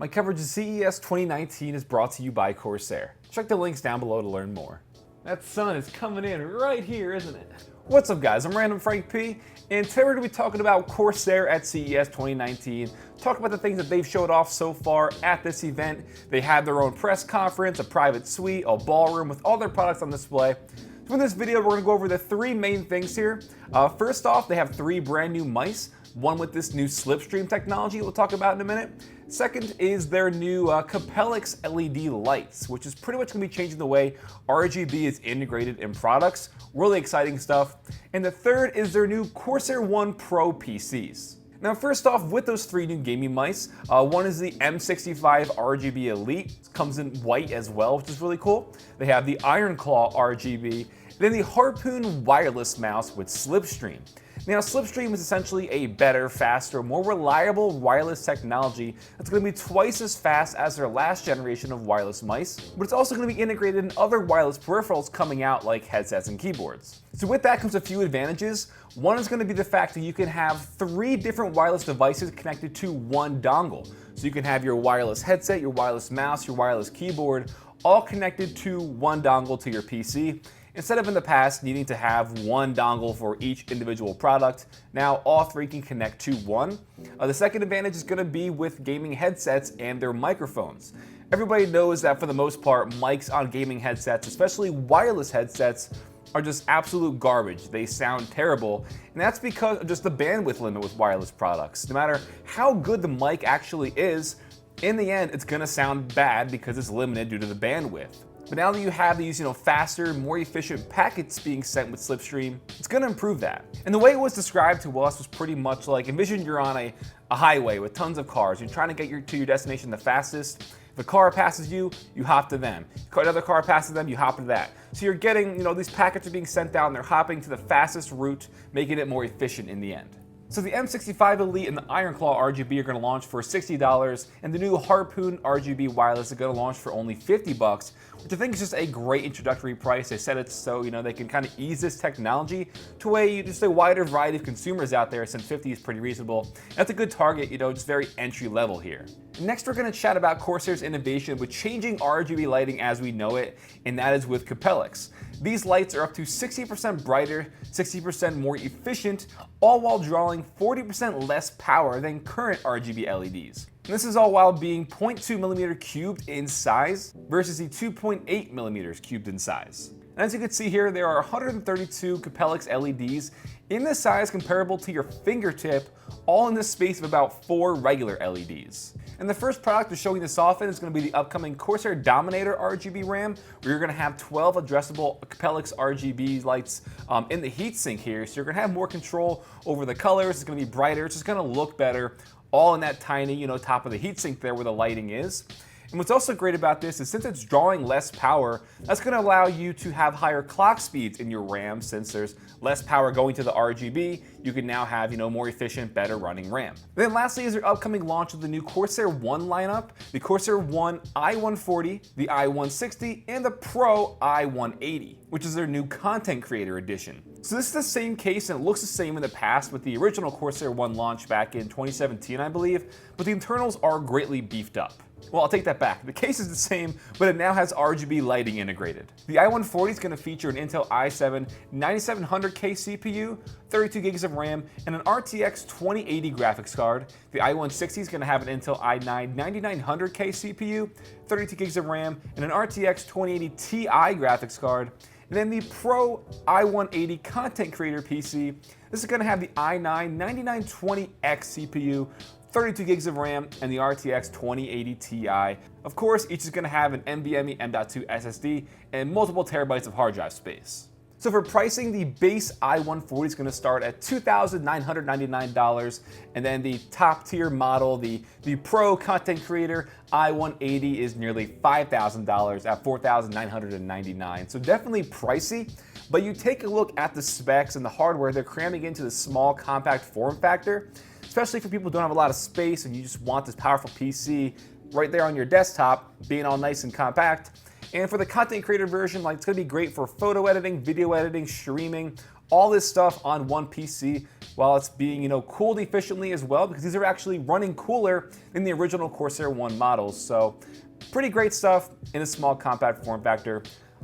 My coverage of CES 2019 is brought to you by Corsair. Check the links down below to learn more. That sun is coming in right here, isn't it? What's up guys, I'm randomfrankp, and today we're going to be talking about Corsair at CES 2019, talk about the things that they've showed off so far at this event. They had their own press conference, a private suite, a ballroom with all their products on display. So in this video, we're going to go over the three main things here. First off, they have three brand new mice, one with this new Slipstream technology we'll talk about in a minute. Second is their new Capellix LED lights, which is pretty much going to be changing the way RGB is integrated in products. Really exciting stuff. And the third is their new Corsair One Pro PCs. Now first off, with those three new gaming mice, one is the M65 RGB Elite. It comes in white as well, which is really cool. They have the Iron Claw RGB, then the Harpoon Wireless Mouse with Slipstream. Now, Slipstream is essentially a better, faster, more reliable wireless technology that's going to be twice as fast as their last generation of wireless mice, but it's also going to be integrated in other wireless peripherals coming out like headsets and keyboards. So with that comes a few advantages. One is going to be the fact that you can have three different wireless devices connected to one dongle. So you can have your wireless headset, your wireless mouse, your wireless keyboard, all connected to one dongle to your PC. Instead of in the past needing to have one dongle for each individual product, now all three can connect to one. The second advantage is going to be with gaming headsets and their microphones. Everybody knows that for the most part, mics on gaming headsets, especially wireless headsets, are just absolute garbage. They sound terrible, and that's because of just the bandwidth limit with wireless products. No matter how good the mic actually is, in the end, it's going to sound bad because it's limited due to the bandwidth. But now that you have these, faster, more efficient packets being sent with Slipstream, it's going to improve that. And the way it was described to us was pretty much like, envision you're on a highway with tons of cars. You're trying to get to your destination the fastest. If a car passes you, you hop to them. If another car passes them, you hop to that. So you're getting, these packets are being sent out and they're hopping to the fastest route, making it more efficient in the end. So the M65 Elite and the Iron Claw RGB are going to launch for $60, and the new Harpoon RGB Wireless is going to launch for only $50, which I think is just a great introductory price. They said it's so they can kind of ease this technology to just a wider variety of consumers out there, since $50 is pretty reasonable. That's a good target, just very entry level here. Next, we're going to chat about Corsair's innovation with changing RGB lighting as we know it, and that is with Capellix. These lights are up to 60% brighter, 60% more efficient, all while drawing 40% less power than current RGB LEDs. And this is all while being 0.2 millimeter cubed in size versus the 2.8 millimeters cubed in size. And as you can see here, there are 132 Capellix LEDs in the size comparable to your fingertip, all in the space of about 4 regular LEDs. And the first product is showing this off in is going to be the upcoming Corsair Dominator RGB RAM, where you're going to have 12 addressable Capellix RGB lights in the heatsink here. So you're going to have more control over the colors. It's going to be brighter. It's just going to look better, all in that tiny, top of the heatsink there where the lighting is. And what's also great about this is since it's drawing less power, that's going to allow you to have higher clock speeds in your RAM. Since there's less power going to the RGB, you can now have more efficient, better running RAM. And then lastly is your upcoming launch of the new Corsair One lineup, the Corsair One i140, the i160, and the Pro i180, which is their new content creator edition. So this is the same case and it looks the same in the past with the original Corsair One launch back in 2017, I believe, but the internals are greatly beefed up. Well, I'll take that back. The case is the same, but it now has RGB lighting integrated. The i140 is going to feature an Intel i7 9700K CPU, 32 gigs of RAM, and an RTX 2080 graphics card. The i160 is going to have an Intel i9 9900K CPU, 32 gigs of RAM, and an RTX 2080 Ti graphics card. And then the Pro i180 content creator PC, this is going to have the i9 9920X CPU, 32 gigs of RAM, and the RTX 2080 Ti. Of course, each is going to have an NVMe M.2 SSD and multiple terabytes of hard drive space. So for pricing, the base i140 is going to start at $2,999, and then the top tier model, the Pro content creator i180 is nearly $5,000 at $4,999. So definitely pricey, but you take a look at the specs and the hardware they're cramming into the small compact form factor, especially for people who don't have a lot of space and you just want this powerful PC right there on your desktop, being all nice and compact. And for the content creator version, it's going to be great for photo editing, video editing, streaming, all this stuff on one PC while it's being, cooled efficiently as well, because these are actually running cooler than the original Corsair One models. So pretty great stuff in a small compact form factor.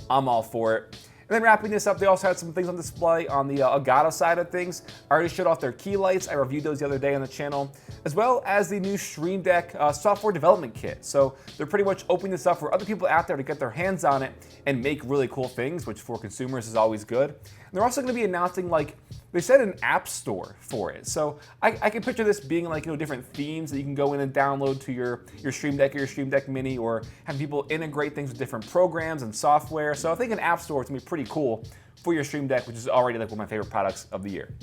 I'm all for it. And then wrapping this up, they also had some things on display on the Elgato side of things. I already showed off their key lights. I reviewed those the other day on the channel, as well as the new Stream Deck software development kit. So they're pretty much opening this up for other people out there to get their hands on it and make really cool things, which for consumers is always good. And they're also going to be announcing, they said an app store for it. So I can picture this being different themes that you can go in and download to your Stream Deck or your Stream Deck Mini, or have people integrate things with different programs and software. So I think an app store is going to be pretty cool for your Stream Deck, which is already one of my favorite products of the year.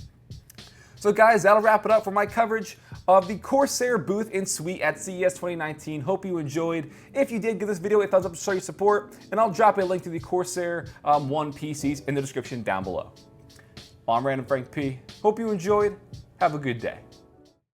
So guys, that'll wrap it up for my coverage of the Corsair booth and suite at CES 2019. Hope you enjoyed. If you did, give this video a thumbs up to show your support, and I'll drop a link to the Corsair One PCs in the description down below. I'm Random Frank P. Hope you enjoyed. Have a good day.